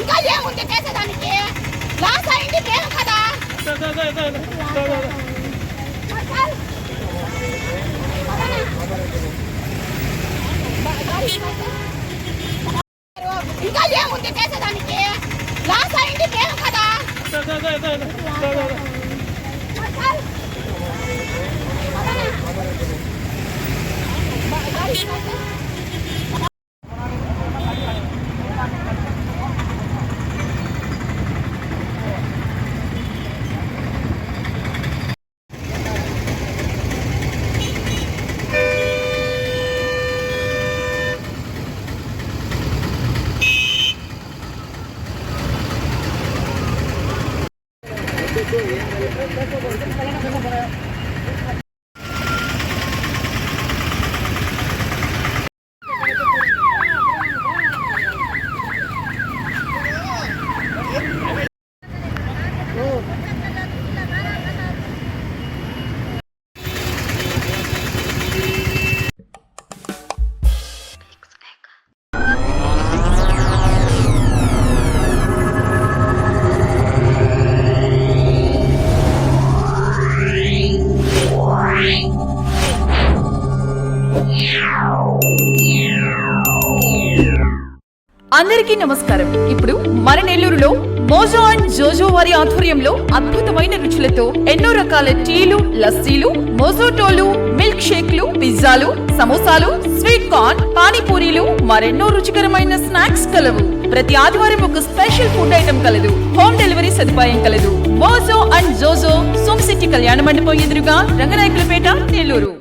ఇంకా ఏముంది చేసేదానికి? లాస్ అయింది మేము కదా. ఇంకా ఏముంది చేసేదానికి? లాస్ అయింది మేము కదా. అందరికీ నమస్కారం. ఇప్పుడు మన నెల్లూరులో మోజో అండ్ జోజో వారి ఆధ్వర్యంలో అద్భుతమైన రుచులతో ఎన్నో రకాల టీలు, లస్సీలు, మోజోటోలు, మిల్క్ షేక్లు, పిజ్జాలు, సమోసాలు, స్వీట్ కార్న్, పానీపూరీలు, మరెన్నో రుచికరమైన స్నాక్స్ కలవు. ప్రతి ఆదివారం ఒక స్పెషల్ ఫుడ్ ఐటమ్ కలదు. హోమ్ డెలివరీ సదుపాయం కలదు. మోజో అండ్ జోజో సోమ్ సిటీ కళ్యాణ మండపం ఎదురుగా రంగనాయకులపేట, నెల్లూరు.